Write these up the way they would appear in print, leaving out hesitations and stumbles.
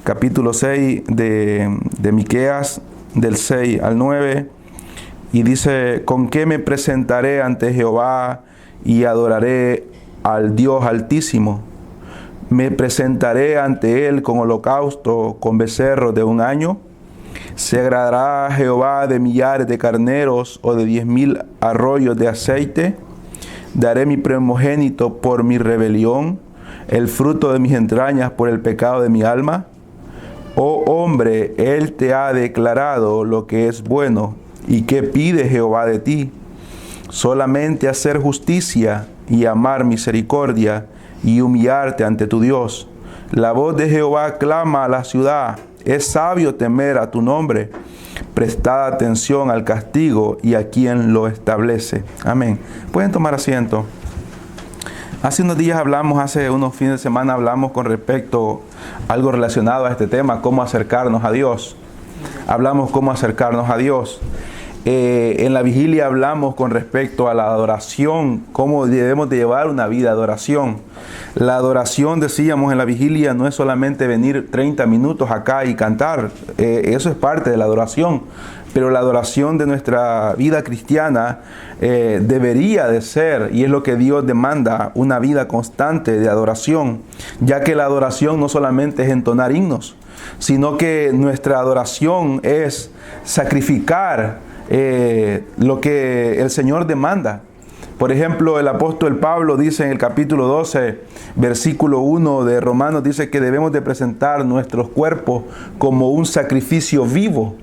capítulo 6 de Miqueas, del 6 al 9, y dice: ¿con qué me presentaré ante Jehová y adoraré al Dios Altísimo? Me presentaré ante Él con holocausto, con becerros de un año. ¿Se agradará Jehová de millares de carneros o de 10,000 arroyos de aceite? Daré mi primogénito por mi rebelión, el fruto de mis entrañas por el pecado de mi alma. Oh hombre, Él te ha declarado lo que es bueno. ¿Y qué pide Jehová de ti? Solamente hacer justicia y amar misericordia y humillarte ante tu Dios. La voz de Jehová clama a la ciudad. Es sabio temer a tu nombre. Prestad atención al castigo y a quien lo establece. Amén. Pueden tomar asiento. Hace unos días hace unos fines de semana hablamos con respecto a algo relacionado a este tema, cómo acercarnos a Dios. Hablamos cómo acercarnos a Dios. En la vigilia hablamos con respecto a la adoración, cómo debemos de llevar una vida de adoración. La adoración, decíamos en la vigilia, no es solamente venir 30 minutos acá y cantar. Eso es parte de la adoración. Pero la adoración de nuestra vida cristiana debería de ser, y es lo que Dios demanda, una vida constante de adoración, ya que la adoración no solamente es entonar himnos, sino que nuestra adoración es sacrificar lo que el Señor demanda. Por ejemplo, el apóstol Pablo dice en el capítulo 12, versículo 1 de Romanos, dice que debemos de presentar nuestros cuerpos como un sacrificio vivo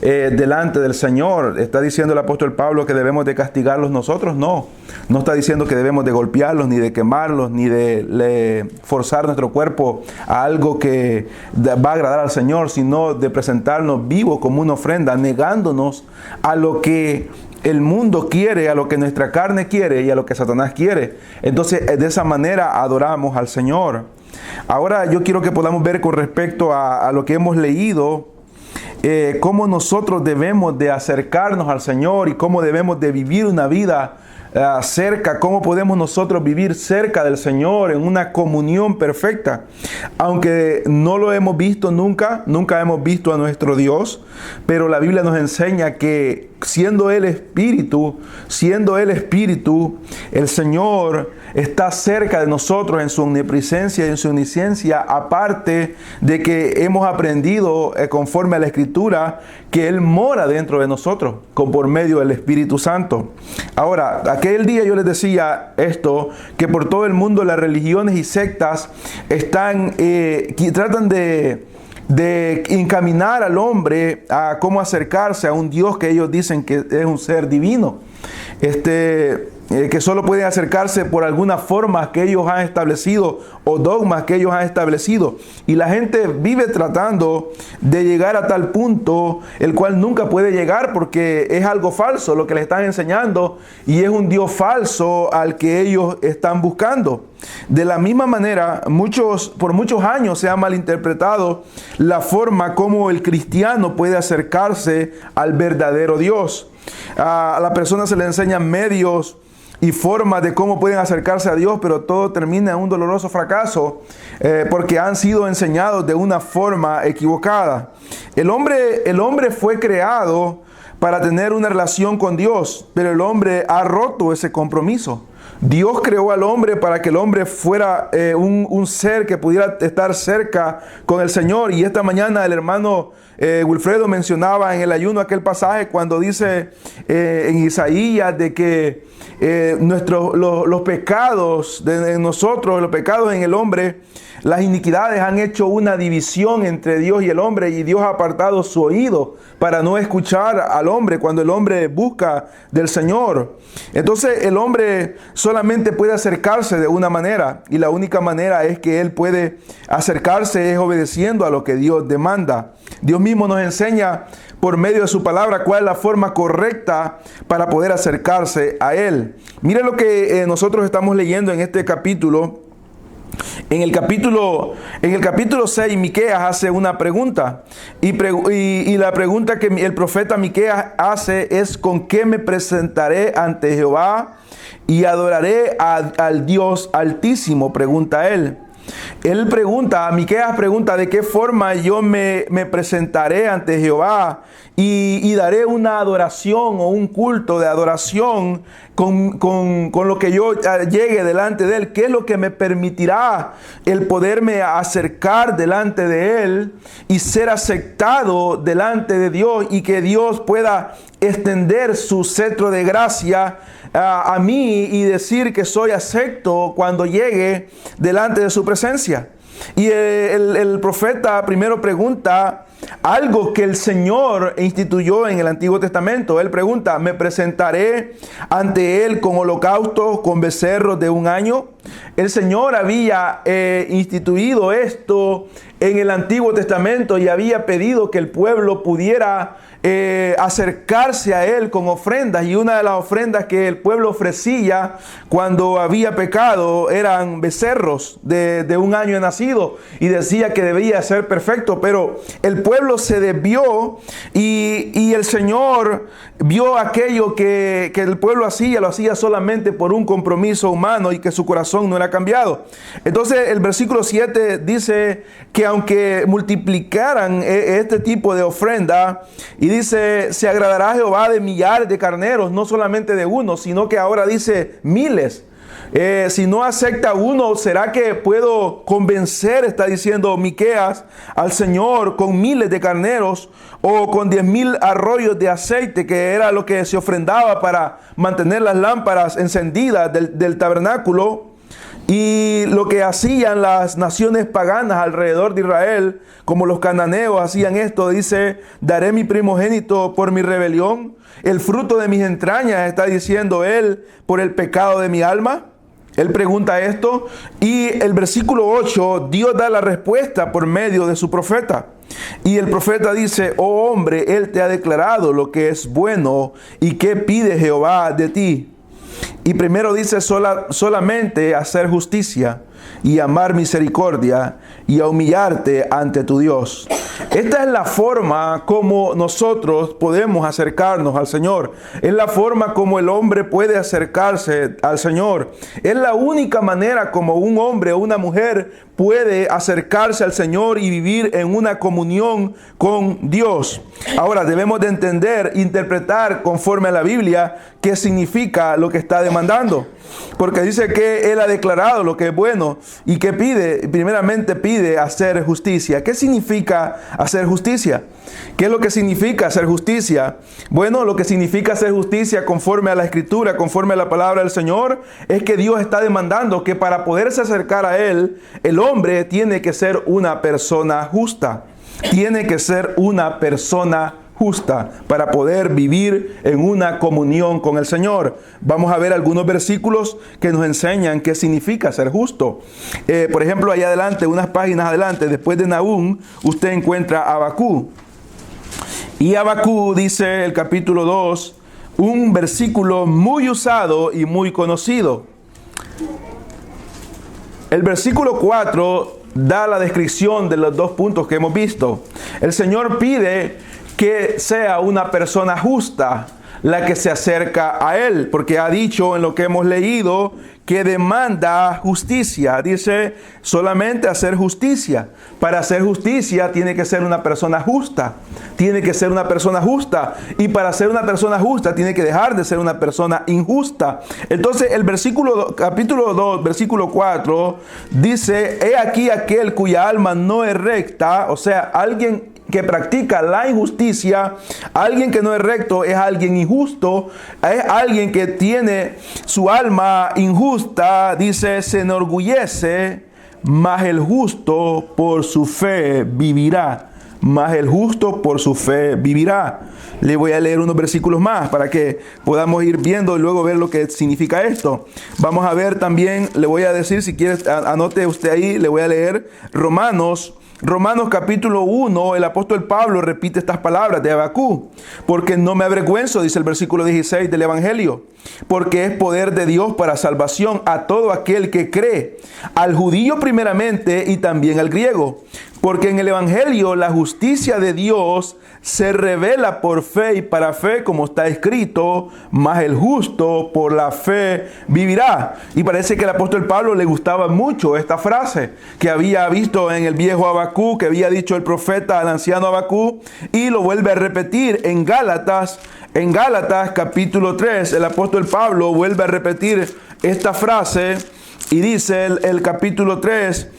delante del Señor. ¿Está diciendo el apóstol Pablo que debemos de castigarlos nosotros? No está diciendo que debemos de golpearlos, ni de quemarlos, ni de forzar nuestro cuerpo a algo que va a agradar al Señor, sino de presentarnos vivos como una ofrenda, negándonos a lo que el mundo quiere, a lo que nuestra carne quiere y a lo que Satanás quiere. Entonces, de esa manera adoramos al Señor. Ahora yo quiero que podamos ver con respecto a lo que hemos leído, cómo nosotros debemos de acercarnos al Señor y cómo debemos de vivir una vida cerca, cómo podemos nosotros vivir cerca del Señor en una comunión perfecta. Aunque no lo hemos visto nunca hemos visto a nuestro Dios, pero la Biblia nos enseña que siendo Él Espíritu, el Señor está cerca de nosotros en su omnipresencia y en su omnisciencia, aparte de que hemos aprendido conforme a la Escritura que Él mora dentro de nosotros por medio del Espíritu Santo. Ahora, aquel día yo les decía esto, que por todo el mundo las religiones y sectas tratan de encaminar al hombre a cómo acercarse a un Dios que ellos dicen que es un ser divino, que solo pueden acercarse por algunas formas que ellos han establecido o dogmas que ellos han establecido, y la gente vive tratando de llegar a tal punto el cual nunca puede llegar, porque es algo falso lo que les están enseñando y es un Dios falso al que ellos están buscando. De la misma manera, por muchos años se ha malinterpretado la forma como el cristiano puede acercarse al verdadero Dios. A la persona se le enseñan medios y formas de cómo pueden acercarse a Dios, pero todo termina en un doloroso fracaso porque han sido enseñados de una forma equivocada. El hombre fue creado para tener una relación con Dios, pero el hombre ha roto ese compromiso. Dios creó al hombre para que el hombre fuera un ser que pudiera estar cerca con el Señor. Y esta mañana el hermano Wilfredo mencionaba en el ayuno aquel pasaje cuando dice en Isaías de que los pecados de nosotros, los pecados en el hombre, las iniquidades han hecho una división entre Dios y el hombre, y Dios ha apartado su oído para no escuchar al hombre cuando el hombre busca del Señor. Entonces el hombre solamente puede acercarse de una manera, y la única manera es que él puede acercarse es obedeciendo a lo que Dios demanda. Dios mismo nos enseña por medio de su palabra cuál es la forma correcta para poder acercarse a Él. Mire lo que nosotros estamos leyendo en este capítulo. En el capítulo 6, Miqueas hace una pregunta, y la pregunta que el profeta Miqueas hace es: ¿con qué me presentaré ante Jehová y adoraré al Dios Altísimo? Pregunta él. Miqueas pregunta, ¿de qué forma yo me presentaré ante Jehová y daré una adoración o un culto de adoración con lo que yo llegue delante de Él? ¿Qué es lo que me permitirá el poderme acercar delante de Él y ser aceptado delante de Dios y que Dios pueda extender su cetro de gracia a mí y decir que soy acepto cuando llegue delante de su presencia? Y el profeta primero pregunta algo que el Señor instituyó en el Antiguo Testamento. Él pregunta, ¿me presentaré ante Él con holocaustos, con becerros de un año? El Señor había instituido esto en el Antiguo Testamento y había pedido que el pueblo pudiera acercarse a Él con ofrendas, y una de las ofrendas que el pueblo ofrecía cuando había pecado eran becerros de un año nacido, y decía que debía ser perfecto, pero el pueblo se desvió y el Señor vio aquello que el pueblo hacía, lo hacía solamente por un compromiso humano y que su corazón no era cambiado. Entonces el versículo 7 dice que aunque multiplicaran este tipo de ofrenda, y dice, se agradará Jehová de millares de carneros, no solamente de uno, sino que ahora dice miles. Si no acepta uno, ¿será que puedo convencer, está diciendo Miqueas, al Señor con miles de carneros o con 10,000 arroyos de aceite, que era lo que se ofrendaba para mantener las lámparas encendidas del tabernáculo? Y lo que hacían las naciones paganas alrededor de Israel, como los cananeos hacían esto, dice, daré mi primogénito por mi rebelión, el fruto de mis entrañas, está diciendo él, por el pecado de mi alma. Él pregunta esto, y el versículo 8, Dios da la respuesta por medio de su profeta. Y el profeta dice, oh hombre, Él te ha declarado lo que es bueno, y qué pide Jehová de ti. Y primero dice solamente hacer justicia y amar misericordia y a humillarte ante tu Dios. Esta es la forma como nosotros podemos acercarnos al Señor. Es la forma como el hombre puede acercarse al Señor. Es la única manera como un hombre o una mujer puede acercarse al Señor y vivir en una comunión con Dios. Ahora debemos de entender, interpretar conforme a la Biblia qué significa lo que está demandando. Porque dice que Él ha declarado lo que es bueno y que pide, primeramente pide hacer justicia. ¿Qué significa hacer justicia? ¿Qué es lo que significa hacer justicia? Bueno, lo que significa hacer justicia conforme a la Escritura, conforme a la palabra del Señor, es que Dios está demandando que para poderse acercar a Él, el hombre tiene que ser una persona justa. Tiene que ser una persona justa para poder vivir en una comunión con el Señor. Vamos a ver algunos versículos que nos enseñan qué significa ser justo. Por ejemplo, allá adelante, unas páginas adelante, después de Nahum, usted encuentra Abacú. Y Abacú dice el capítulo 2, un versículo muy usado y muy conocido. El versículo 4 da la descripción de los dos puntos que hemos visto. El Señor pide que sea una persona justa la que se acerca a Él, porque ha dicho en lo que hemos leído que demanda justicia. Dice solamente hacer justicia. Para hacer justicia tiene que ser una persona justa. Tiene que ser una persona justa. Y para ser una persona justa tiene que dejar de ser una persona injusta. Entonces el capítulo 2, versículo 4 dice, he aquí aquel cuya alma no es recta, o sea, alguien que practica la injusticia. Alguien que no es recto es alguien injusto, es alguien que tiene su alma injusta. Dice, se enorgullece, mas el justo por su fe vivirá. Mas el justo por su fe vivirá. Le voy a leer unos versículos más para que podamos ir viendo y luego ver lo que significa esto. Vamos a ver también, le voy a decir, si quiere anote usted ahí, le voy a leer Romanos capítulo 1, el apóstol Pablo repite estas palabras de Abacú. Porque no me avergüenzo, dice el versículo 16 del Evangelio, porque es poder de Dios para salvación a todo aquel que cree, al judío primeramente y también al griego. Porque en el Evangelio la justicia de Dios se revela por fe y para fe, como está escrito, mas el justo por la fe vivirá. Y parece que el apóstol Pablo le gustaba mucho esta frase que había visto en el viejo Habacuc, que había dicho el profeta al anciano Habacuc, y lo vuelve a repetir en Gálatas. En Gálatas capítulo 3, el apóstol Pablo vuelve a repetir esta frase y dice el capítulo 3,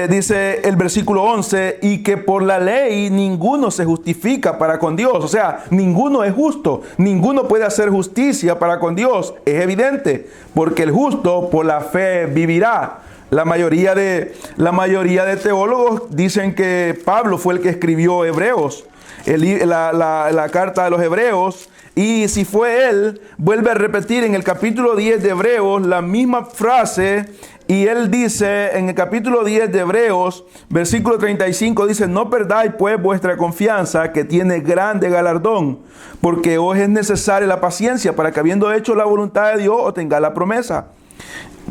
dice el versículo 11, y que por la ley ninguno se justifica para con Dios. O sea, ninguno es justo, ninguno puede hacer justicia para con Dios. Es evidente, porque el justo por la fe vivirá. La mayoría de teólogos dicen que Pablo fue el que escribió Hebreos, la carta de los Hebreos. Y si fue él, vuelve a repetir en el capítulo 10 de Hebreos la misma frase. Y él dice en el capítulo 10 de Hebreos, versículo 35, dice: no perdáis pues vuestra confianza, que tiene grande galardón, porque os es necesaria la paciencia, para que habiendo hecho la voluntad de Dios, obtengáis la promesa.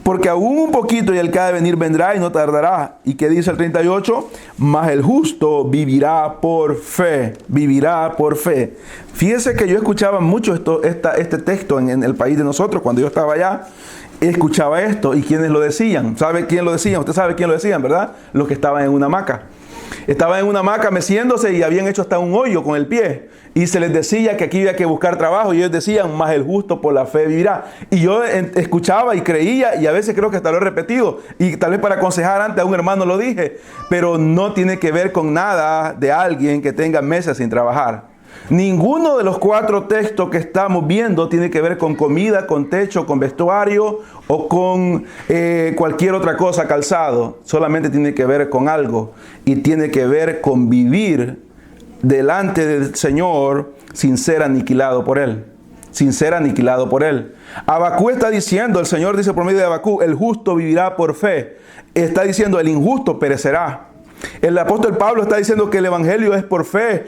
Porque aún un poquito y el que ha de venir vendrá y no tardará. ¿Y qué dice el 38? Mas el justo vivirá por fe. Vivirá por fe. Fíjese que yo escuchaba mucho este texto en el país de nosotros cuando yo estaba allá. Escuchaba esto. ¿Y quiénes lo decían? ¿Sabe quién lo decían? Usted sabe quién lo decían, ¿verdad? Los que estaban en una hamaca. Estaban en una hamaca meciéndose y habían hecho hasta un hoyo con el pie. Y se les decía que aquí había que buscar trabajo. Y ellos decían: mas el justo por la fe vivirá. Y yo escuchaba y creía, y a veces creo que hasta lo he repetido. Y tal vez para aconsejar antes a un hermano lo dije. Pero no tiene que ver con nada de alguien que tenga meses sin trabajar. Ninguno de los 4 textos que estamos viendo tiene que ver con comida, con techo, con vestuario o con cualquier otra cosa, calzado. Solamente tiene que ver con algo, y tiene que ver con vivir delante del Señor sin ser aniquilado por Él. Sin ser aniquilado por Él. Habacuc está diciendo, el Señor dice por medio de Habacuc: el justo vivirá por fe. Está diciendo: el injusto perecerá. El apóstol Pablo está diciendo que el evangelio es por fe,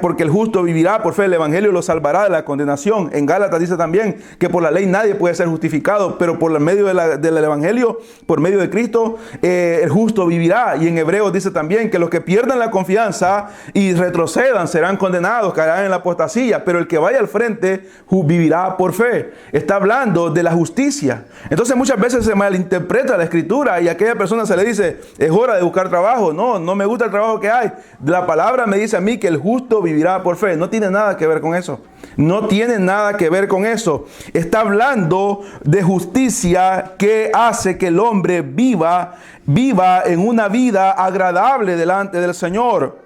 porque el justo vivirá por fe. El evangelio lo salvará de la condenación. En Gálatas dice también que por la ley nadie puede ser justificado, pero por el medio del evangelio, por medio de Cristo, el justo vivirá. Y en Hebreos dice también que los que pierdan la confianza y retrocedan serán condenados, caerán en la apostasía, pero el que vaya al frente vivirá por fe. Está hablando de la justicia. Entonces muchas veces se malinterpreta la escritura y a aquella persona se le dice: es hora de buscar trabajo. No me gusta el trabajo que hay. La palabra me dice a mí que el justo vivirá por fe. No tiene nada que ver con eso. No tiene nada que ver con eso. Está hablando de justicia que hace que el hombre viva en una vida agradable delante del Señor.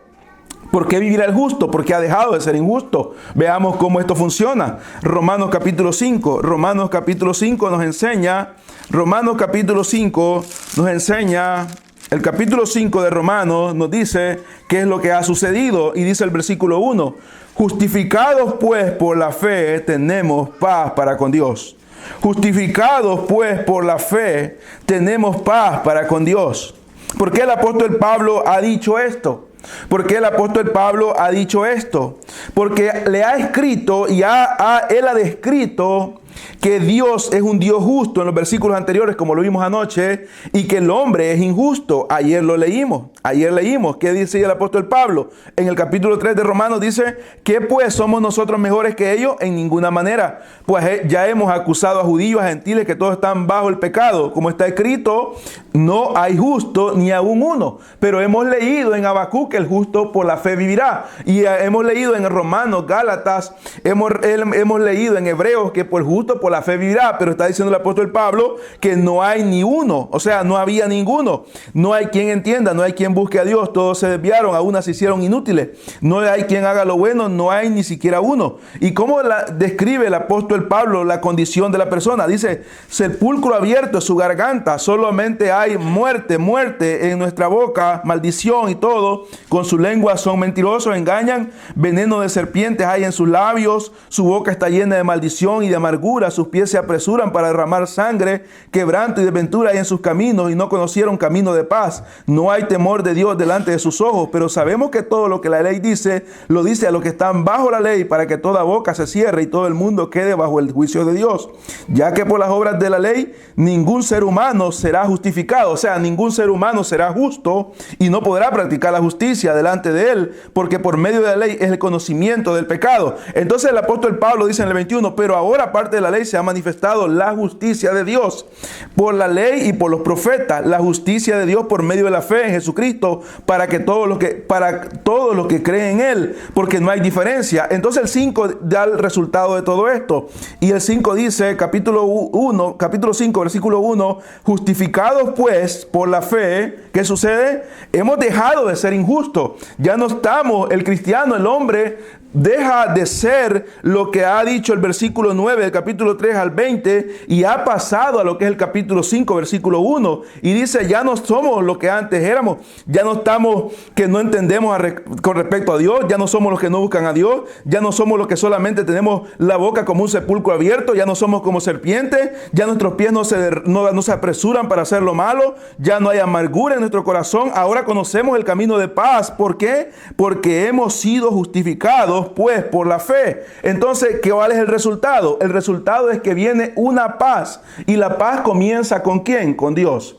¿Por qué vivirá el justo? Porque ha dejado de ser injusto. Veamos cómo esto funciona. Romanos capítulo 5. Romanos capítulo 5 nos enseña. Romanos capítulo 5 nos enseña. El capítulo 5 de Romanos nos dice qué es lo que ha sucedido. Y dice el versículo 1. Justificados pues por la fe tenemos paz para con Dios. Justificados pues por la fe tenemos paz para con Dios. ¿Por qué el apóstol Pablo ha dicho esto? ¿Por qué el apóstol Pablo ha dicho esto? Porque le ha escrito y él ha descrito que Dios es un Dios justo en los versículos anteriores, como lo vimos anoche, y que el hombre es injusto. Ayer lo leímos. ¿Qué dice el apóstol Pablo? En el capítulo 3 de Romanos dice: ¿qué pues somos nosotros mejores que ellos? En ninguna manera. Pues ya hemos acusado a judíos, a gentiles, que todos están bajo el pecado. Como está escrito: no hay justo ni aún uno. Pero hemos leído en Habacuc que el justo por la fe vivirá. Y hemos leído en Romanos, Gálatas, hemos leído en Hebreos que por justo por la fe vivirá. Pero está diciendo el apóstol Pablo que no hay ni uno. O sea, no había ninguno. No hay quien entienda, no hay quien busque a Dios. Todos se desviaron, a unas se hicieron inútiles. No hay quien haga lo bueno, no hay ni siquiera uno. ¿Y cómo describe el apóstol Pablo la condición de la persona? Dice: sepulcro abierto es su garganta, solamente hay muerte en nuestra boca, maldición y todo. Con su lengua son mentirosos, engañan, veneno de serpientes hay en sus labios, su boca está llena de maldición y de amargura. amargura, sus pies se apresuran para derramar sangre, quebranto y desventura hay en sus caminos, y no conocieron camino de paz. No hay temor de Dios delante de sus ojos, pero sabemos que todo lo que la ley dice, lo dice a los que están bajo la ley, para que toda boca se cierre y todo el mundo quede bajo el juicio de Dios. Ya que por las obras de la ley, ningún ser humano será justificado, o sea, ningún ser humano será justo y no podrá practicar la justicia delante de él, porque por medio de la ley es el conocimiento del pecado. Entonces el apóstol Pablo dice en el 21, pero ahora aparte de la ley se ha manifestado la justicia de Dios por la ley y por los profetas, la justicia de Dios por medio de la fe en Jesucristo para todos los que creen en él, porque no hay diferencia. Entonces el 5 da el resultado de todo esto, y el 5 dice, capítulo 5, versículo 1, justificados pues por la fe, ¿qué sucede? Hemos dejado de ser injustos. Ya no estamos, el cristiano, el hombre, deja de ser lo que ha dicho el versículo 9 del capítulo 3 al 20 y ha pasado a lo que es el capítulo 5 versículo 1 y dice, ya no somos lo que antes éramos, ya no estamos que no entendemos con respecto a Dios, ya no somos los que no buscan a Dios, ya no somos los que solamente tenemos la boca como un sepulcro abierto, ya no somos como serpientes, ya nuestros pies no se apresuran para hacer lo malo, ya no hay amargura en nuestro corazón, ahora conocemos el camino de paz. ¿Por qué? Porque hemos sido justificados pues por la fe. Entonces, ¿cuál es el resultado? El resultado es que viene una paz, y la paz comienza ¿con quién? Con Dios.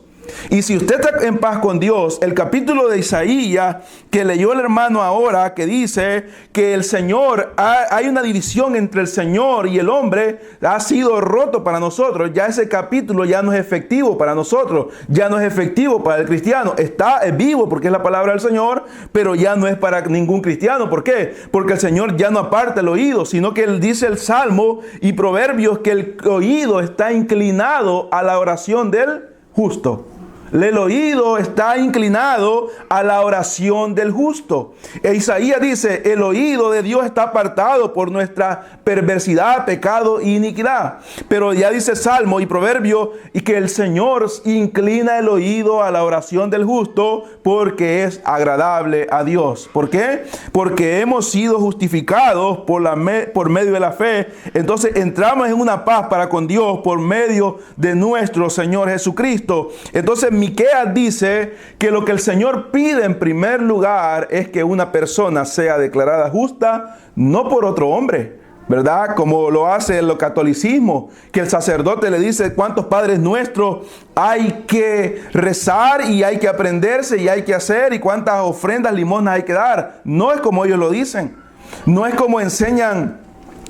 Y si usted está en paz con Dios, el capítulo de Isaías que leyó el hermano ahora, que dice que el Señor, hay una división entre el Señor y el hombre, ha sido roto para nosotros. Ya ese capítulo ya no es efectivo para nosotros, ya no es efectivo para el cristiano. Es vivo porque es la palabra del Señor, pero ya no es para ningún cristiano. ¿Por qué? Porque el Señor ya no aparta el oído, sino que él dice el Salmo y Proverbios que el oído está inclinado a la oración del justo. El oído está inclinado a la oración del justo. Isaías dice, el oído de Dios está apartado por nuestra perversidad, pecado e iniquidad. Pero ya dice Salmo y Proverbio y que el Señor inclina el oído a la oración del justo porque es agradable a Dios. ¿Por qué? Porque hemos sido justificados por medio de la fe. Entonces entramos en una paz para con Dios por medio de nuestro Señor Jesucristo. Entonces Miqueas dice que lo que el Señor pide en primer lugar es que una persona sea declarada justa, no por otro hombre, ¿verdad? Como lo hace el catolicismo, que el sacerdote le dice cuántos padres nuestros hay que rezar y hay que aprenderse y hay que hacer y cuántas ofrendas, limosnas hay que dar. No es como ellos lo dicen, no es como enseñan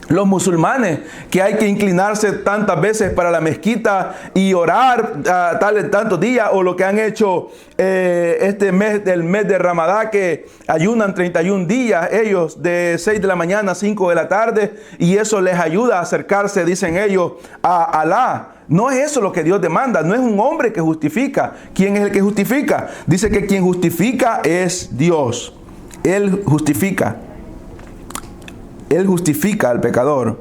los musulmanes, que hay que inclinarse tantas veces para la mezquita y orar tantos días, o lo que han hecho este mes, del mes de Ramadán, que ayunan 31 días ellos de 6 de la mañana a 5 de la tarde, y eso les ayuda a acercarse, dicen ellos, a Alá. No es eso lo que Dios demanda, no es un hombre que justifica. ¿Quién es el que justifica? Dice que quien justifica es Dios. Él justifica. Él justifica al pecador.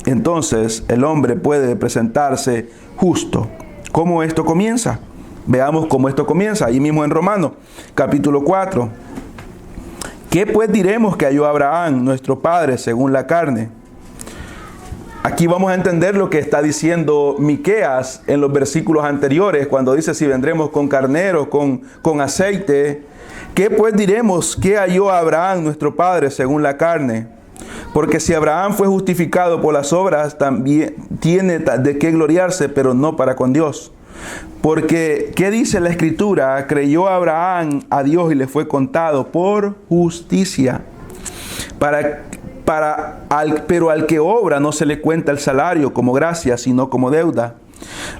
Entonces el hombre puede presentarse justo. ¿Cómo esto comienza? Veamos cómo esto comienza. Ahí mismo en Romanos, capítulo 4. ¿Qué pues diremos que halló Abraham, nuestro padre, según la carne? Aquí vamos a entender lo que está diciendo Miqueas en los versículos anteriores, cuando dice si vendremos con carneros, con aceite. ¿Qué pues diremos que halló Abraham, nuestro padre, según la carne? Porque si Abraham fue justificado por las obras, también tiene de qué gloriarse, pero no para con Dios. Porque, ¿qué dice la Escritura? Creyó Abraham a Dios y le fue contado por justicia. Pero al que obra no se le cuenta el salario como gracia, sino como deuda.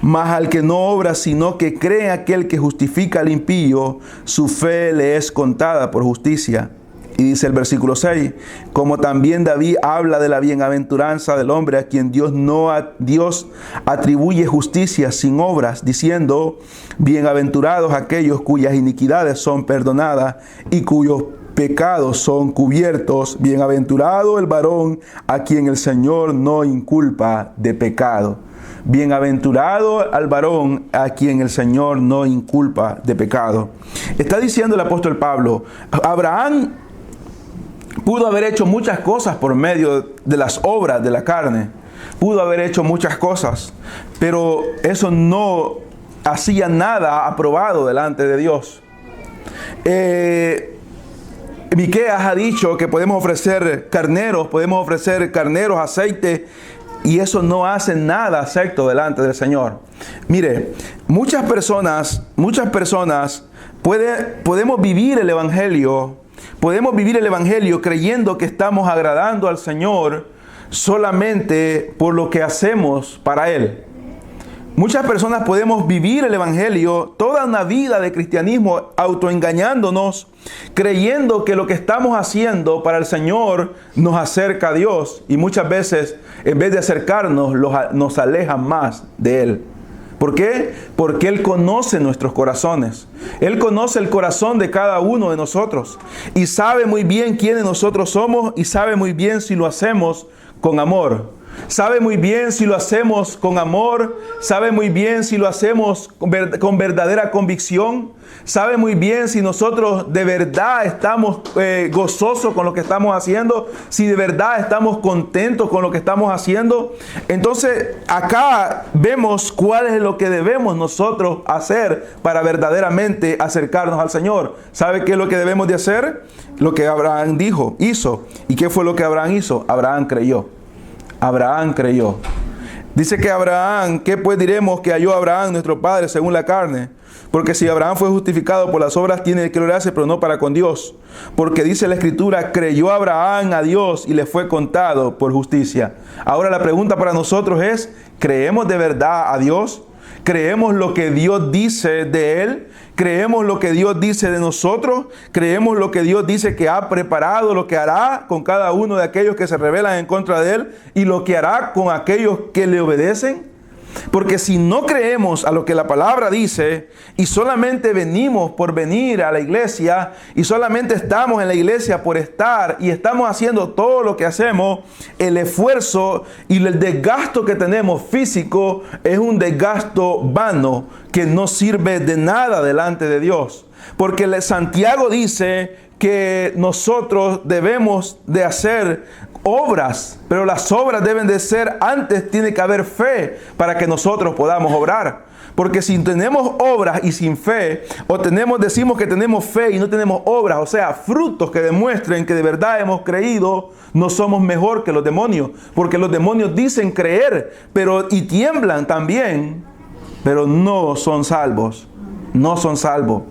Mas al que no obra, sino que cree aquel que justifica al impío, su fe le es contada por justicia. Y dice el versículo 6, como también David habla de la bienaventuranza del hombre a quien Dios atribuye justicia sin obras, diciendo, bienaventurados aquellos cuyas iniquidades son perdonadas y cuyos pecados son cubiertos. Bienaventurado el varón a quien el Señor no inculpa de pecado. Bienaventurado al varón a quien el Señor no inculpa de pecado. Está diciendo el apóstol Pablo, Abraham pudo haber hecho muchas cosas por medio de las obras de la carne, pudo haber hecho muchas cosas, pero eso no hacía nada aprobado delante de Dios. Miqueas ha dicho que podemos ofrecer carneros, aceite, y eso no hace nada acepto delante del Señor. Mire, muchas personas podemos vivir el Evangelio creyendo que estamos agradando al Señor solamente por lo que hacemos para Él. Muchas personas podemos vivir el Evangelio toda una vida de cristianismo autoengañándonos, creyendo que lo que estamos haciendo para el Señor nos acerca a Dios, y muchas veces en vez de acercarnos nos aleja más de Él. ¿Por qué? Porque Él conoce nuestros corazones. Él conoce el corazón de cada uno de nosotros y sabe muy bien quiénes nosotros somos, y sabe muy bien si lo hacemos con amor. Sabe muy bien si lo hacemos con amor, sabe muy bien si lo hacemos con verdadera convicción, sabe muy bien si nosotros de verdad estamos gozosos con lo que estamos haciendo, si de verdad estamos contentos con lo que estamos haciendo. Entonces acá vemos cuál es lo que debemos nosotros hacer para verdaderamente acercarnos al Señor. ¿Sabe qué es lo que debemos de hacer? Lo que Abraham hizo. ¿Y qué fue lo que Abraham hizo? Abraham creyó. Dice que Abraham, ¿qué pues diremos que halló Abraham nuestro padre según la carne? Porque si Abraham fue justificado por las obras, tiene que gloriarse, pero no para con Dios. Porque dice la Escritura, creyó Abraham a Dios y le fue contado por justicia. Ahora la pregunta para nosotros es, ¿creemos de verdad a Dios? ¿Creemos lo que Dios dice de Él? ¿Creemos lo que Dios dice de nosotros? ¿Creemos lo que Dios dice que ha preparado, lo que hará con cada uno de aquellos que se rebelan en contra de Él, y lo que hará con aquellos que le obedecen? Porque si no creemos a lo que la palabra dice y solamente venimos por venir a la iglesia y solamente estamos en la iglesia por estar y estamos haciendo todo lo que hacemos, el esfuerzo y el desgasto que tenemos físico es un desgasto vano que no sirve de nada delante de Dios. Porque Santiago dice que nosotros debemos de hacer obras, pero las obras deben de ser, antes tiene que haber fe para que nosotros podamos obrar. Porque si tenemos obras y sin fe, o decimos que tenemos fe y no tenemos obras, o sea, frutos que demuestren que de verdad hemos creído, no somos mejor que los demonios. Porque los demonios dicen creer, y tiemblan también, pero no son salvos. No son salvos.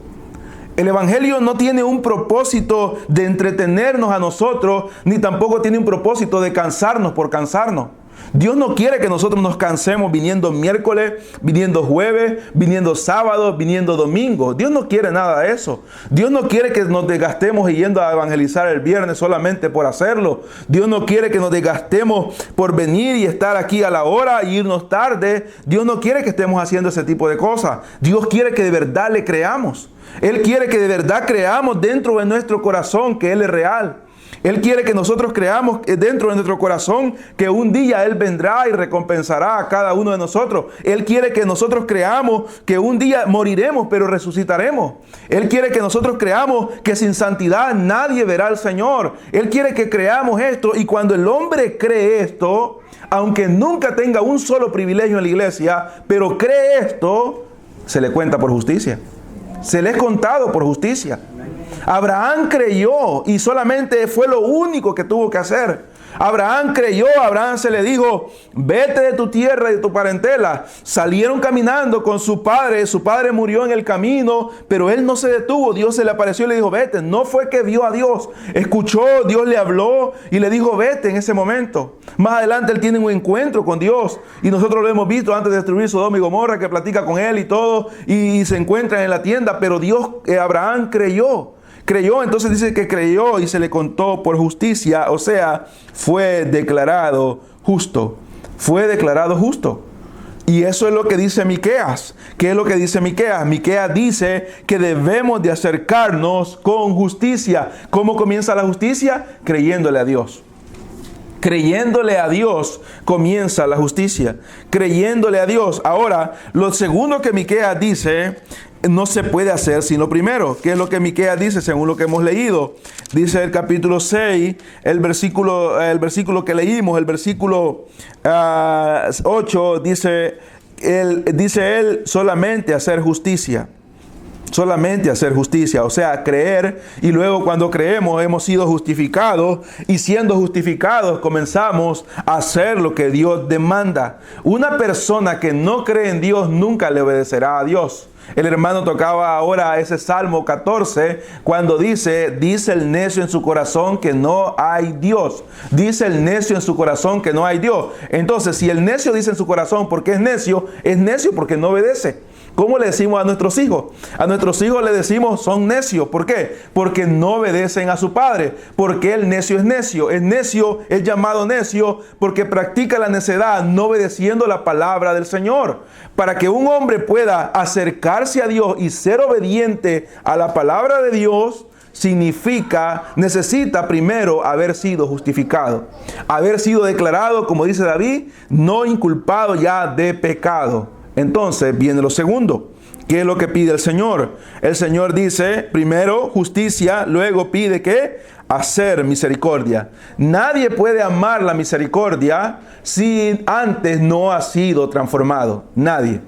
El Evangelio no tiene un propósito de entretenernos a nosotros, ni tampoco tiene un propósito de cansarnos por cansarnos. Dios no quiere que nosotros nos cansemos viniendo miércoles, viniendo jueves, viniendo sábado, viniendo domingo. Dios no quiere nada de eso. Dios no quiere que nos desgastemos yendo a evangelizar el viernes solamente por hacerlo. Dios no quiere que nos desgastemos por venir y estar aquí a la hora e irnos tarde. Dios no quiere que estemos haciendo ese tipo de cosas. Dios quiere que de verdad le creamos. Él quiere que de verdad creamos dentro de nuestro corazón que Él es real. Él quiere que nosotros creamos dentro de nuestro corazón que un día Él vendrá y recompensará a cada uno de nosotros. Él quiere que nosotros creamos que un día moriremos, pero resucitaremos. Él quiere que nosotros creamos que sin santidad nadie verá al Señor. Él quiere que creamos esto, y cuando el hombre cree esto, aunque nunca tenga un solo privilegio en la iglesia, pero cree esto, se le cuenta por justicia. Se le es contado por justicia. Abraham creyó y solamente fue lo único que tuvo que hacer. Abraham creyó, a Abraham se le dijo, vete de tu tierra y de tu parentela. Salieron caminando con su padre murió en el camino, pero él no se detuvo. Dios se le apareció y le dijo, vete. No fue que vio a Dios, escuchó, Dios le habló y le dijo, vete en ese momento. Más adelante él tiene un encuentro con Dios, y nosotros lo hemos visto antes de destruir Sodoma y Gomorra, que platica con él y todo, y se encuentran en la tienda, pero Abraham creyó. Entonces dice que creyó y se le contó por justicia, o sea, fue declarado justo. Fue declarado justo. Y eso es lo que dice Miqueas. ¿Qué es lo que dice Miqueas? Miqueas dice que debemos de acercarnos con justicia. ¿Cómo comienza la justicia? Creyéndole a Dios. Creyéndole a Dios comienza la justicia. Creyéndole a Dios. Ahora, lo segundo que Miqueas dice no se puede hacer sino primero. ¿Qué es lo que Miqueas dice según lo que hemos leído? Dice el capítulo 6, el versículo que leímos, el versículo 8, dice él solamente hacer justicia. Solamente hacer justicia, o sea, creer, y luego cuando creemos hemos sido justificados, y siendo justificados comenzamos a hacer lo que Dios demanda. Una persona que no cree en Dios nunca le obedecerá a Dios. El hermano tocaba ahora ese Salmo 14 cuando dice el necio en su corazón que no hay Dios. Dice el necio en su corazón que no hay Dios. Entonces, si el necio dice en su corazón porque es necio porque no obedece. ¿Cómo le decimos a nuestros hijos? A nuestros hijos le decimos son necios. ¿Por qué? Porque no obedecen a su padre. Porque el necio es necio. Es necio, es llamado necio porque practica la necedad no obedeciendo la palabra del Señor. Para que un hombre pueda acercarse a Dios y ser obediente a la palabra de Dios, necesita primero haber sido justificado. Haber sido declarado, como dice David, no inculpado ya de pecado. Entonces viene lo segundo. ¿Qué es lo que pide el Señor? El Señor dice, primero justicia, luego pide ¿qué? Hacer misericordia. Nadie puede amar la misericordia si antes no ha sido transformado. Nadie.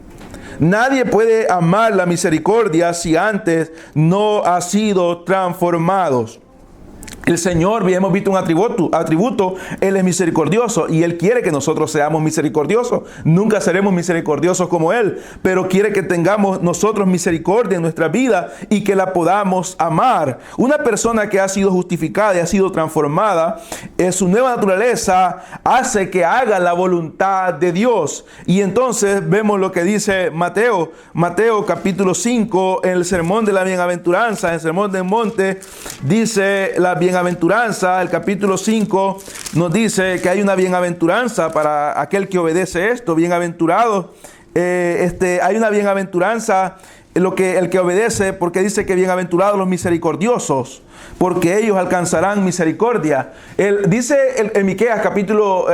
Nadie puede amar la misericordia si antes no ha sido transformados. El Señor, hemos visto un atributo, Él es misericordioso y Él quiere que nosotros seamos misericordiosos. Nunca seremos misericordiosos como Él, pero quiere que tengamos nosotros misericordia en nuestra vida y que la podamos amar. Una persona que ha sido justificada y ha sido transformada, su nueva naturaleza hace que haga la voluntad de Dios. Y entonces vemos lo que dice Mateo capítulo 5, en el sermón de la bienaventuranza, en el sermón del monte, dice la bienaventuranza, el capítulo 5 nos dice que hay una bienaventuranza para aquel que obedece esto. Bienaventurado, hay una bienaventuranza el que obedece, porque dice que bienaventurados los misericordiosos, porque ellos alcanzarán misericordia. Dice en Miqueas capítulo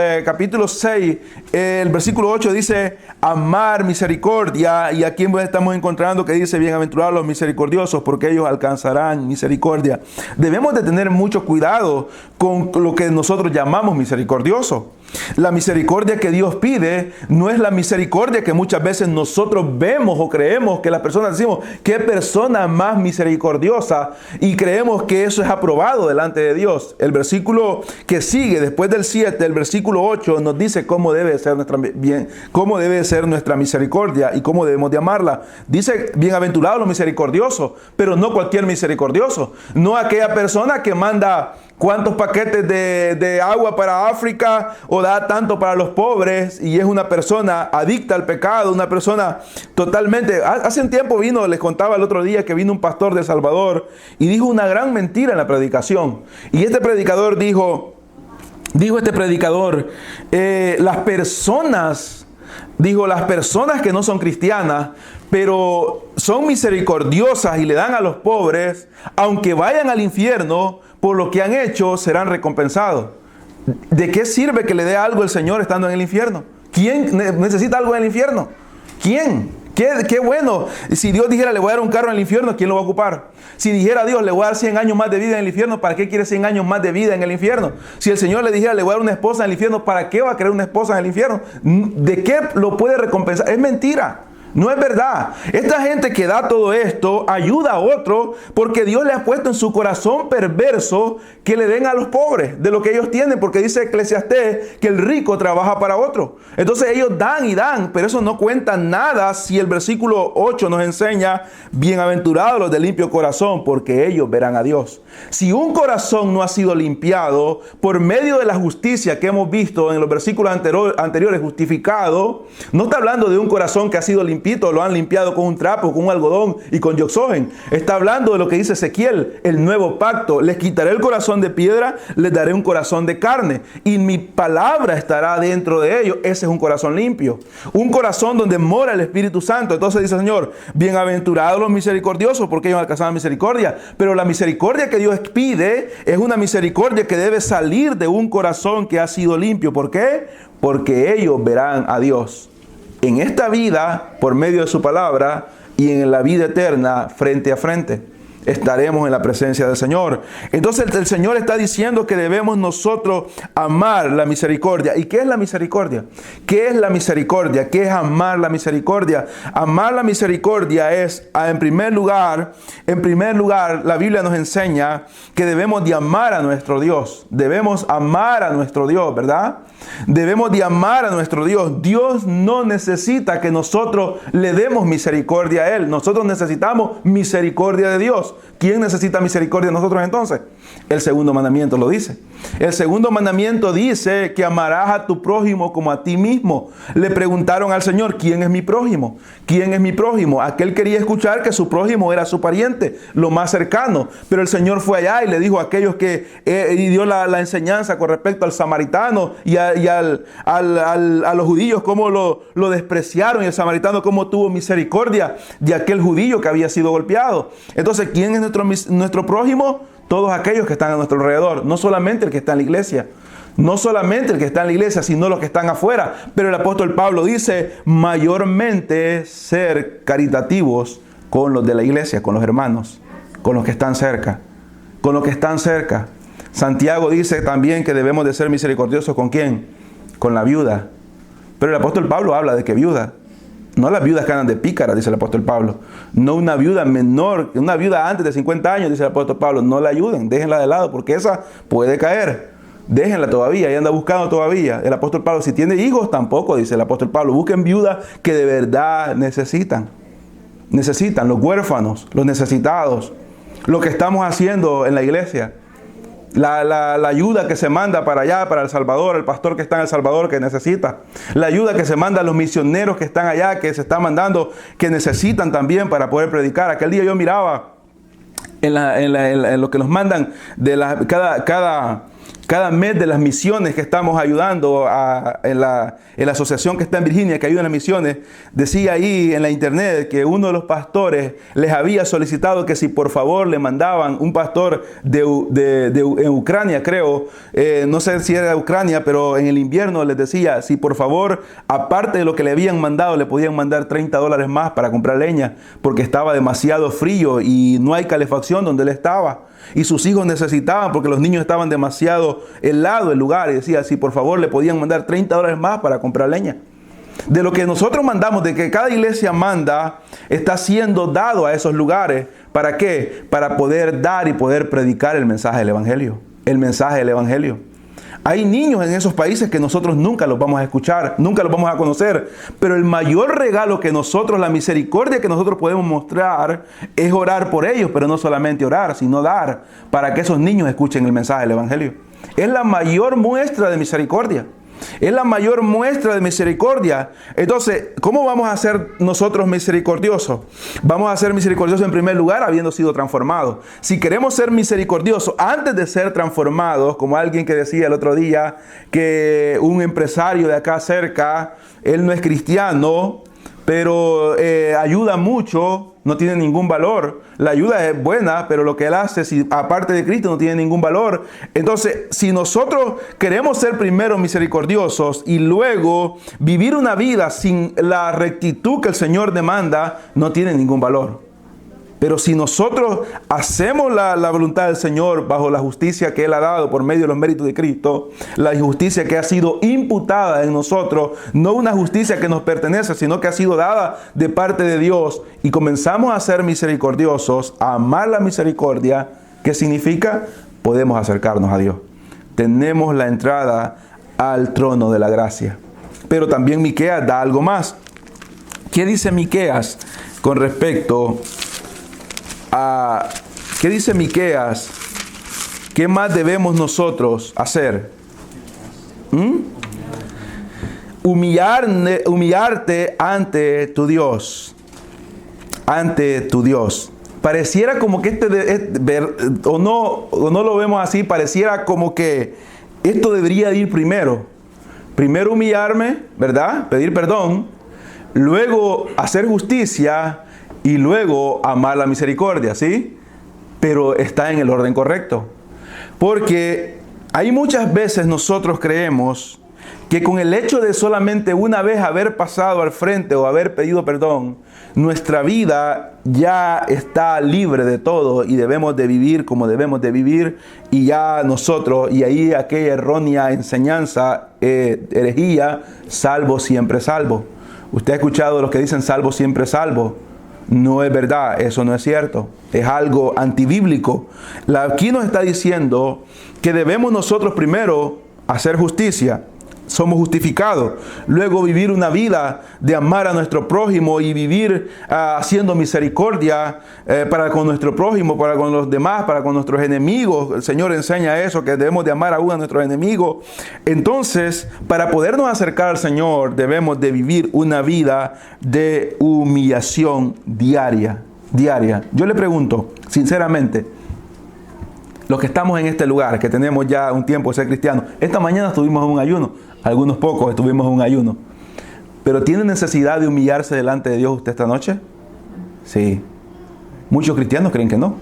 6, el versículo 8 dice amar misericordia, y aquí estamos encontrando que dice bienaventurados los misericordiosos, porque ellos alcanzarán misericordia. Debemos de tener mucho cuidado con lo que nosotros llamamos misericordioso. La misericordia que Dios pide no es la misericordia que muchas veces nosotros vemos o creemos que las personas decimos, qué persona más misericordiosa, y creemos que eso es aprobado delante de Dios. El versículo que sigue después del 7, el versículo 8 nos dice cómo debe ser nuestra misericordia y cómo debemos de amarla. Dice bienaventurados los misericordiosos, pero no cualquier misericordioso, no aquella persona que manda cuántos paquetes de agua para África o da tanto para los pobres y es una persona adicta al pecado, una persona totalmente... Hace un tiempo les contaba el otro día que vino un pastor de El Salvador y dijo una gran mentira en la predicación. Y este predicador dijo las personas que no son cristianas, pero son misericordiosas y le dan a los pobres, aunque vayan al infierno, por lo que han hecho serán recompensados. ¿De qué sirve que le dé algo el Señor estando en el infierno? ¿Quién necesita algo en el infierno? ¿Quién? Qué bueno. Si Dios dijera le voy a dar un carro en el infierno, ¿quién lo va a ocupar? Si dijera Dios le voy a dar 100 años más de vida en el infierno, ¿para qué quiere 100 años más de vida en el infierno? Si el Señor le dijera le voy a dar una esposa en el infierno, ¿para qué va a querer una esposa en el infierno? ¿De qué lo puede recompensar? Es mentira. No es verdad. Esta gente que da todo esto ayuda a otro porque Dios le ha puesto en su corazón perverso que le den a los pobres de lo que ellos tienen, porque dice Eclesiastés que el rico trabaja para otro. Entonces ellos dan y dan, pero eso no cuenta nada si el versículo 8 nos enseña bienaventurados los de limpio corazón, porque ellos verán a Dios. Si un corazón no ha sido limpiado por medio de la justicia que hemos visto en los versículos anteriores, justificado, no está hablando de un corazón que ha sido limpiado, lo han limpiado con un trapo, con un algodón y con yoxogen. Está hablando de lo que dice Ezequiel, el nuevo pacto. Les quitaré el corazón de piedra, les daré un corazón de carne y mi palabra estará dentro de ellos. Ese es un corazón limpio, un corazón donde mora el Espíritu Santo. Entonces dice el Señor, bienaventurados los misericordiosos, porque ellos alcanzarán misericordia. Pero la misericordia que Dios pide es una misericordia que debe salir de un corazón que ha sido limpio. ¿Por qué? Porque ellos verán a Dios en esta vida por medio de su palabra y en la vida eterna frente a frente. Estaremos en la presencia del Señor. Entonces el Señor está diciendo que debemos nosotros amar la misericordia. ¿Y qué es la misericordia? ¿Qué es la misericordia? ¿Qué es amar la misericordia? Amar la misericordia es, en primer lugar, la Biblia nos enseña que debemos de amar a nuestro Dios. Debemos amar a nuestro Dios, ¿verdad? Debemos de amar a nuestro Dios. Dios no necesita que nosotros le demos misericordia a Él. Nosotros necesitamos misericordia de Dios. ¿Quién necesita misericordia de nosotros entonces? El segundo mandamiento lo dice. El segundo mandamiento dice que amarás a tu prójimo como a ti mismo. Le preguntaron al Señor, ¿quién es mi prójimo? ¿Quién es mi prójimo? Aquel quería escuchar que su prójimo era su pariente, lo más cercano. Pero el Señor fue allá y le dijo a aquellos que y dio la enseñanza con respecto al samaritano y a los judíos, cómo lo despreciaron, y el samaritano cómo tuvo misericordia de aquel judío que había sido golpeado. Entonces, ¿quién es nuestro prójimo? Todos aquellos que están a nuestro alrededor, no solamente el que está en la iglesia, no solamente el que está en la iglesia, sino los que están afuera. Pero el apóstol Pablo dice, mayormente ser caritativos con los de la iglesia, con los hermanos, con los que están cerca, con los que están cerca. Santiago dice también que debemos de ser misericordiosos ¿con quién? Con la viuda. Pero el apóstol Pablo habla de que viuda. No las viudas que andan de pícaras, dice el apóstol Pablo. No una viuda menor, una viuda antes de 50 años, dice el apóstol Pablo. No la ayuden, déjenla de lado, porque esa puede caer. Déjenla todavía, ella anda buscando todavía. El apóstol Pablo, si tiene hijos, tampoco, dice el apóstol Pablo. Busquen viudas que de verdad necesitan. Necesitan, los huérfanos, los necesitados. Lo que estamos haciendo en la iglesia. La ayuda que se manda para allá, para El Salvador, el pastor que está en El Salvador que necesita. La ayuda que se manda a los misioneros que están allá, que se está mandando, que necesitan también para poder predicar. Aquel día yo miraba en lo que nos mandan de cada mes de las misiones que estamos ayudando en la asociación que está en Virginia, que ayuda en las misiones. Decía ahí en la internet que uno de los pastores les había solicitado que si por favor le mandaban un pastor en Ucrania, creo, no sé si era de Ucrania, pero en el invierno les decía si por favor, aparte de lo que le habían mandado, le podían mandar $30 más para comprar leña, porque estaba demasiado frío y no hay calefacción donde él estaba. Y sus hijos necesitaban, porque los niños estaban demasiado helados el lugar. Y decía, si por favor le podían mandar $30 más para comprar leña. De lo que nosotros mandamos, de que cada iglesia manda, está siendo dado a esos lugares. ¿Para qué? Para poder dar y poder predicar el mensaje del Evangelio. El mensaje del Evangelio. Hay niños en esos países que nosotros nunca los vamos a escuchar, nunca los vamos a conocer. Pero el mayor regalo que nosotros, la misericordia que nosotros podemos mostrar, es orar por ellos. Pero no solamente orar, sino dar para que esos niños escuchen el mensaje del Evangelio. Es la mayor muestra de misericordia. Es la mayor muestra de misericordia. Entonces, ¿cómo vamos a ser nosotros misericordiosos? Vamos a ser misericordiosos en primer lugar habiendo sido transformados. Si queremos ser misericordiosos antes de ser transformados, como alguien que decía el otro día que un empresario de acá cerca, él no es cristiano, pero ayuda mucho, no tiene ningún valor. La ayuda es buena, pero lo que él hace, si aparte de Cristo, no tiene ningún valor. Entonces, si nosotros queremos ser primero misericordiosos y luego vivir una vida sin la rectitud que el Señor demanda, no tiene ningún valor. Pero si nosotros hacemos la voluntad del Señor bajo la justicia que Él ha dado por medio de los méritos de Cristo, la justicia que ha sido imputada en nosotros, no una justicia que nos pertenece, sino que ha sido dada de parte de Dios, y comenzamos a ser misericordiosos, a amar la misericordia, ¿qué significa? Podemos acercarnos a Dios. Tenemos la entrada al trono de la gracia. Pero también Miqueas da algo más. ¿Qué dice Miqueas con respecto qué dice Miqueas? ¿Qué más debemos nosotros hacer? Humillarte ante tu Dios. Ante tu Dios. Pareciera como que o no lo vemos así, pareciera como que esto debería ir primero. Primero humillarme, ¿verdad? Pedir perdón. Luego hacer justicia. Y luego amar la misericordia, ¿sí? Pero está en el orden correcto. Porque hay muchas veces nosotros creemos que con el hecho de solamente una vez haber pasado al frente o haber pedido perdón, nuestra vida ya está libre de todo y debemos de vivir como debemos de vivir, y ya nosotros, y ahí aquella errónea enseñanza, herejía, salvo siempre salvo. Usted ha escuchado los que dicen salvo siempre salvo. No es verdad, eso no es cierto. Es algo antibíblico. Aquí nos está diciendo que debemos nosotros primero hacer justicia. Somos justificados. Luego vivir una vida de amar a nuestro prójimo y vivir haciendo misericordia para con nuestro prójimo, para con los demás, para con nuestros enemigos. El Señor enseña eso, que debemos de amar aún a nuestros enemigos. Entonces, para podernos acercar al Señor, debemos de vivir una vida de humillación diaria. Yo le pregunto, sinceramente, los que estamos en este lugar, que tenemos ya un tiempo de ser cristianos, esta mañana estuvimos en un ayuno, algunos pocos estuvimos en un ayuno, pero ¿tiene necesidad de humillarse delante de Dios usted esta noche? Sí. Muchos cristianos creen que no.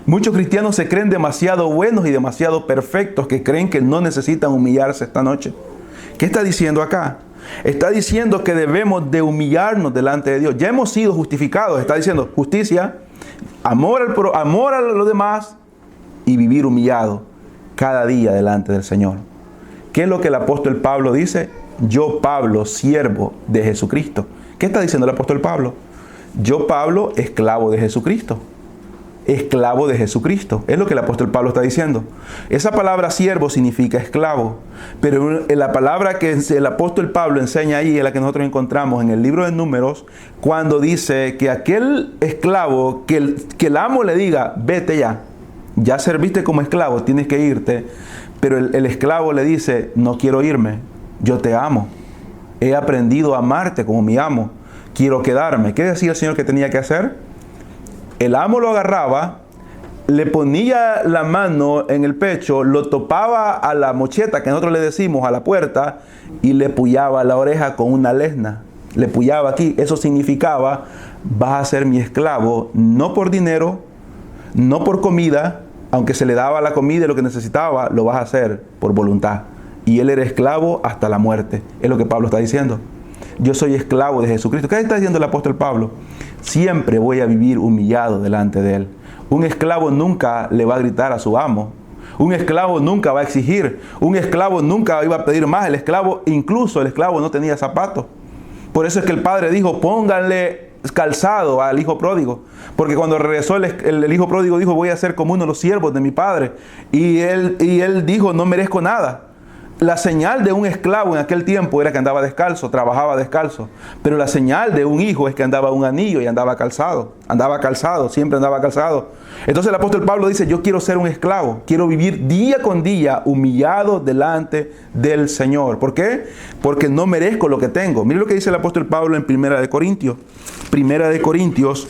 Muchos cristianos se creen demasiado buenos y demasiado perfectos, que creen que no necesitan humillarse esta noche. ¿Qué está diciendo acá? Está diciendo que debemos de humillarnos delante de Dios. Ya hemos sido justificados. Está diciendo justicia, amor a los demás, y vivir humillado cada día delante del Señor. ¿Qué es lo que el apóstol Pablo dice? Yo, Pablo, siervo de Jesucristo. ¿Qué está diciendo el apóstol Pablo? Yo, Pablo, esclavo de Jesucristo. Esclavo de Jesucristo. Es lo que el apóstol Pablo está diciendo. Esa palabra siervo significa esclavo. Pero la palabra que el apóstol Pablo enseña ahí es la que nosotros encontramos en el libro de Números, cuando dice que aquel esclavo, que el amo le diga, vete ya serviste como esclavo, tienes que irte. Pero el esclavo le dice, no quiero irme, yo te amo. He aprendido a amarte como mi amo. Quiero quedarme. ¿Qué decía el Señor que tenía que hacer? El amo lo agarraba, le ponía la mano en el pecho, lo topaba a la mocheta, que nosotros le decimos, a la puerta, y le puyaba la oreja con una lesna. Le puyaba aquí. Eso significaba, vas a ser mi esclavo, no por dinero, no por comida, aunque se le daba la comida y lo que necesitaba, lo vas a hacer por voluntad. Y él era esclavo hasta la muerte. Es lo que Pablo está diciendo. Yo soy esclavo de Jesucristo. ¿Qué está diciendo el apóstol Pablo? Siempre voy a vivir humillado delante de él. Un esclavo nunca le va a gritar a su amo. Un esclavo nunca va a exigir. Un esclavo nunca iba a pedir más. Incluso el esclavo no tenía zapatos. Por eso es que el padre dijo, pónganle calzado al hijo pródigo, porque cuando regresó el hijo pródigo dijo, voy a ser como uno de los siervos de mi padre, y él dijo, no merezco nada. La señal de un esclavo en aquel tiempo era que andaba descalzo, trabajaba descalzo, pero la señal de un hijo es que andaba un anillo y andaba calzado, siempre andaba calzado. Entonces el apóstol Pablo dice, yo quiero ser un esclavo, quiero vivir día con día humillado delante del Señor. ¿Por qué? Porque no merezco lo que tengo. Mire lo que dice el apóstol Pablo en Primera de Corintios. Primera de Corintios.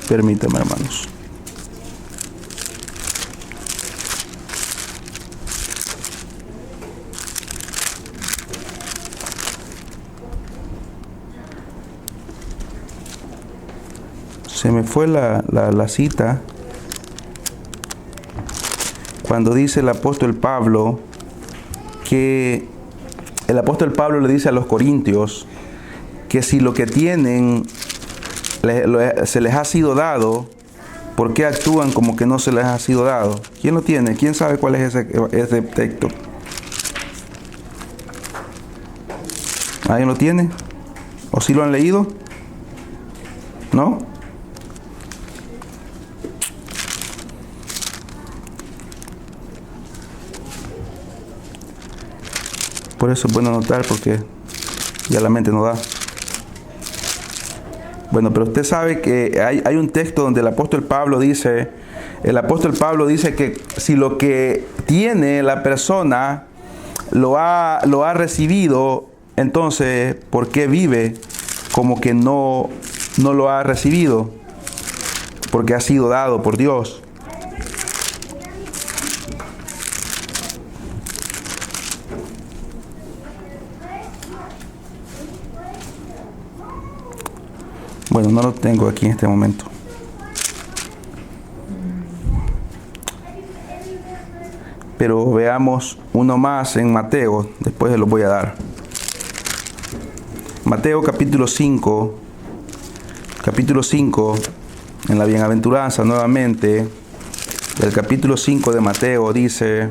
Permítame, hermanos. Se me fue la cita cuando dice el apóstol Pablo que el apóstol Pablo le dice a los corintios que si lo que tienen se les ha sido dado, ¿por qué actúan como que no se les ha sido dado? ¿Quién lo tiene? ¿Quién sabe cuál es ese texto? ¿Alguien lo tiene? ¿O sí lo han leído? ¿No? Por eso es bueno anotar, porque ya la mente no da. Bueno, pero usted sabe que hay un texto donde el apóstol Pablo dice que si lo que tiene la persona lo ha recibido, entonces, ¿por qué vive como que no lo ha recibido, porque ha sido dado por Dios. Bueno, no lo tengo aquí en este momento. Pero veamos uno más en Mateo, después se los voy a dar. Mateo capítulo 5, en la bienaventuranza nuevamente, el capítulo 5 de Mateo dice,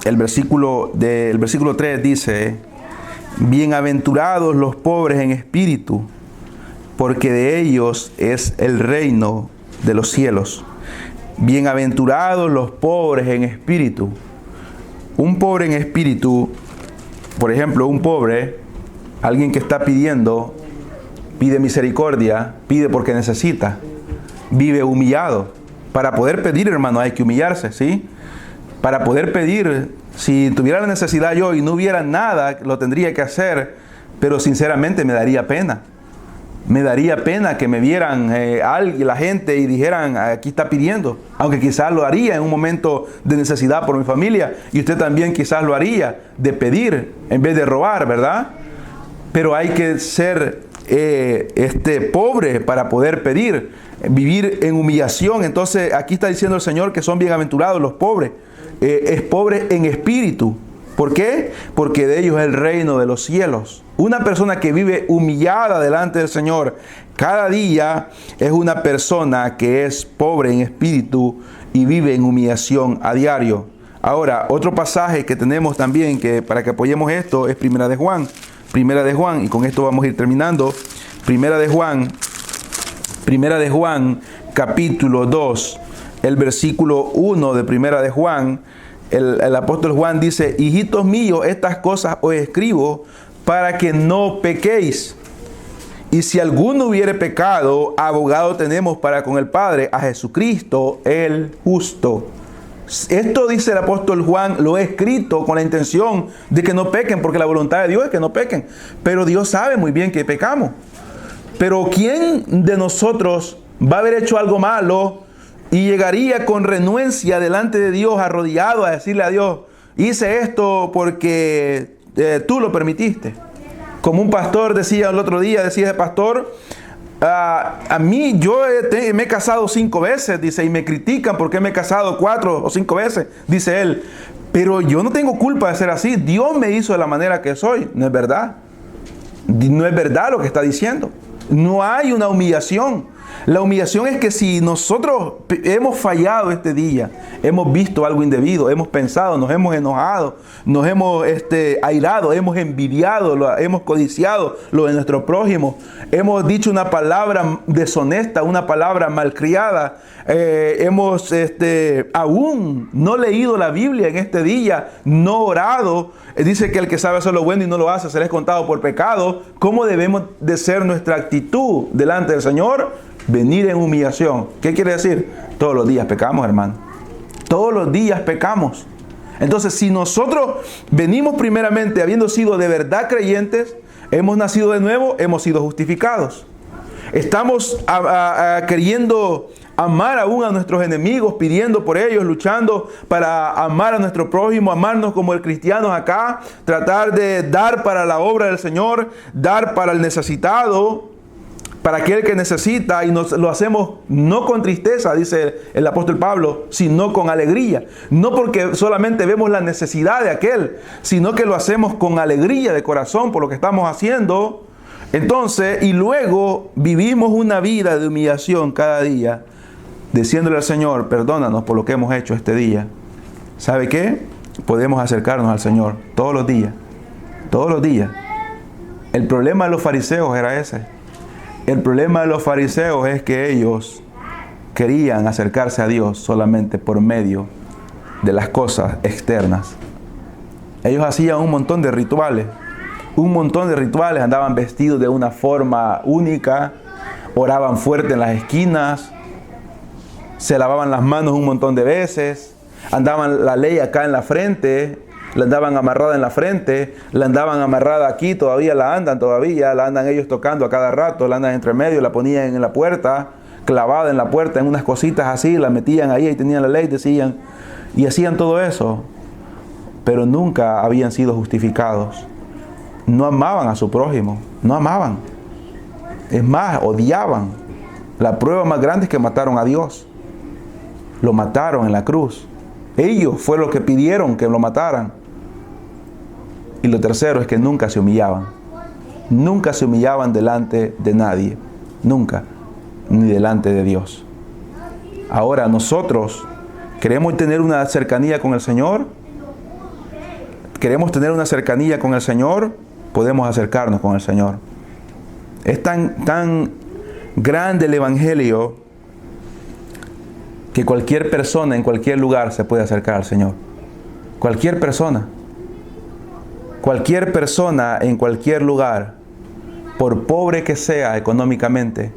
el versículo 3 dice, bienaventurados los pobres en espíritu, porque de ellos es el reino de los cielos. Bienaventurados los pobres en espíritu. Un pobre en espíritu, por ejemplo, un pobre, alguien que está pidiendo, pide misericordia, pide porque necesita, vive humillado. Para poder pedir, hermano, hay que humillarse, ¿sí? Para poder pedir, si tuviera la necesidad yo y no hubiera nada, lo tendría que hacer, pero sinceramente me daría pena. Me daría pena que me vieran la gente y dijeran, aquí está pidiendo. Aunque quizás lo haría en un momento de necesidad por mi familia. Y usted también quizás lo haría, de pedir en vez de robar, ¿verdad? Pero hay que ser pobre para poder pedir, vivir en humillación. Entonces aquí está diciendo el Señor que son bienaventurados los pobres. Es pobre en espíritu. ¿Por qué? Porque de ellos es el reino de los cielos. Una persona que vive humillada delante del Señor cada día es una persona que es pobre en espíritu y vive en humillación a diario. Ahora, otro pasaje que tenemos también que para que apoyemos esto es Primera de Juan. Primera de Juan, y con esto vamos a ir terminando. Primera de Juan, capítulo 2, el versículo 1 de Primera de Juan. El apóstol Juan dice, hijitos míos, estas cosas os escribo para que no pequéis. Y si alguno hubiere pecado, abogado tenemos para con el Padre, a Jesucristo el justo. Esto dice el apóstol Juan, lo he escrito con la intención de que no pequen, porque la voluntad de Dios es que no pequen. Pero Dios sabe muy bien que pecamos. Pero ¿quién de nosotros va a haber hecho algo malo y llegaría con renuencia delante de Dios, arrodillado, a decirle a Dios, hice esto porque tú lo permitiste? Como un pastor decía el otro día, decía el pastor, a mí yo me he casado 5 veces, dice, y me critican porque me he casado 4 o 5 veces, dice él, pero yo no tengo culpa de ser así. Dios me hizo de la manera que soy. No es verdad. No es verdad lo que está diciendo. No hay una humillación. La humillación es que si nosotros hemos fallado este día, hemos visto algo indebido, hemos pensado, nos hemos enojado, nos hemos airado, hemos envidiado, hemos codiciado lo de nuestro prójimo, hemos dicho una palabra deshonesta, una palabra malcriada, hemos aún no leído la Biblia en este día, no orado. Dice que el que sabe hacer lo bueno y no lo hace, será contado por pecado. ¿Cómo debemos de ser nuestra actitud delante del Señor? Venir en humillación. ¿Qué quiere decir? Todos los días pecamos, hermano. Todos los días pecamos. Entonces, si nosotros venimos primeramente habiendo sido de verdad creyentes, hemos nacido de nuevo, hemos sido justificados. Estamos queriendo amar aún a nuestros enemigos, pidiendo por ellos, luchando para amar a nuestro prójimo, amarnos como el cristiano acá, tratar de dar para la obra del Señor, dar para el necesitado, para aquel que necesita, y lo hacemos no con tristeza, dice el apóstol Pablo, sino con alegría. No porque solamente vemos la necesidad de aquel, sino que lo hacemos con alegría de corazón por lo que estamos haciendo. Entonces, y luego vivimos una vida de humillación cada día, diciéndole al Señor, perdónanos por lo que hemos hecho este día. ¿Sabe qué? Podemos acercarnos al Señor todos los días. Todos los días. El problema de los fariseos era ese. El problema de los fariseos es que ellos querían acercarse a Dios solamente por medio de las cosas externas. Ellos hacían un montón de rituales. Andaban vestidos de una forma única, oraban fuerte en las esquinas, se lavaban las manos un montón de veces, andaban la ley acá en la frente, la andaban amarrada en la frente, la andaban amarrada aquí, todavía la andan ellos tocando a cada rato, la andan entre medio, la ponían en la puerta, clavada en la puerta, en unas cositas así, la metían ahí y tenían la ley, decían, y hacían todo eso, pero nunca habían sido justificados. No amaban a su prójimo, no amaban. Es más, odiaban. La prueba más grande es que mataron a Dios. Lo mataron en la cruz. Ellos fueron los que pidieron que lo mataran. Y lo tercero es que nunca se humillaban. Nunca se humillaban delante de nadie. Nunca. Ni delante de Dios. Ahora nosotros queremos tener una cercanía con el Señor. Queremos tener una cercanía con el Señor. Podemos acercarnos con el Señor. Es tan grande el Evangelio que cualquier persona en cualquier lugar se puede acercar al Señor. Cualquier persona. Cualquier persona en cualquier lugar, por pobre que sea económicamente,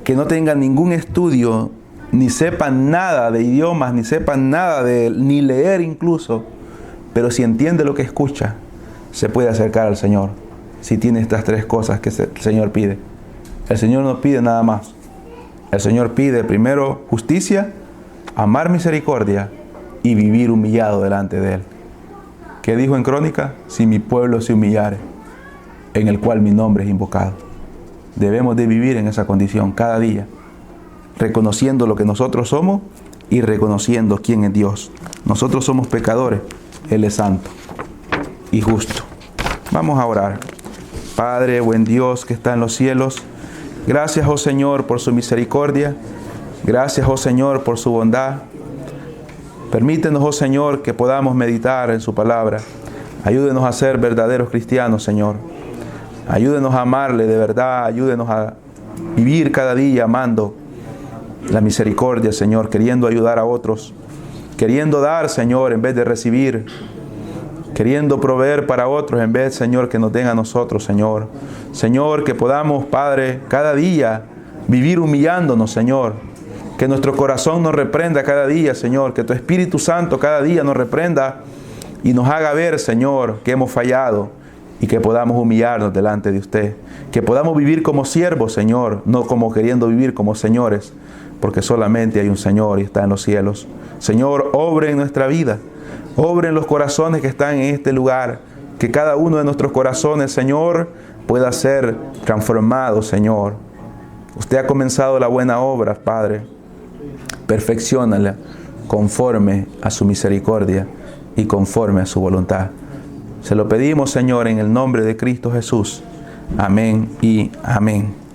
que no tenga ningún estudio, ni sepa nada de idiomas, ni sepa nada ni leer incluso, pero si entiende lo que escucha, se puede acercar al Señor. Si tiene estas tres cosas que el Señor pide. El Señor no pide nada más. El Señor pide primero justicia, amar misericordia y vivir humillado delante de Él. ¿Qué dijo en Crónica? Si mi pueblo se humillare, en el cual mi nombre es invocado. Debemos de vivir en esa condición cada día, reconociendo lo que nosotros somos y reconociendo quién es Dios. Nosotros somos pecadores, Él es santo y justo. Vamos a orar. Padre, buen Dios que está en los cielos, gracias, oh Señor, por su misericordia. Gracias, oh Señor, por su bondad. Permítenos, oh Señor, que podamos meditar en su palabra. Ayúdenos a ser verdaderos cristianos, Señor. Ayúdenos a amarle de verdad. Ayúdenos a vivir cada día amando la misericordia, Señor, queriendo ayudar a otros, queriendo dar, Señor, en vez de recibir, queriendo proveer para otros en vez, Señor, que nos den a nosotros, Señor. Señor, que podamos, Padre, cada día vivir humillándonos, Señor. Que nuestro corazón nos reprenda cada día, Señor. Que tu Espíritu Santo cada día nos reprenda y nos haga ver, Señor, que hemos fallado y que podamos humillarnos delante de usted. Que podamos vivir como siervos, Señor, no como queriendo vivir como señores, porque solamente hay un Señor y está en los cielos. Señor, obre en nuestra vida. Obre en los corazones que están en este lugar. Que cada uno de nuestros corazones, Señor, pueda ser transformado, Señor. Usted ha comenzado la buena obra, Padre. Perfecciónala conforme a su misericordia y conforme a su voluntad. Se lo pedimos, Señor, en el nombre de Cristo Jesús. Amén y amén.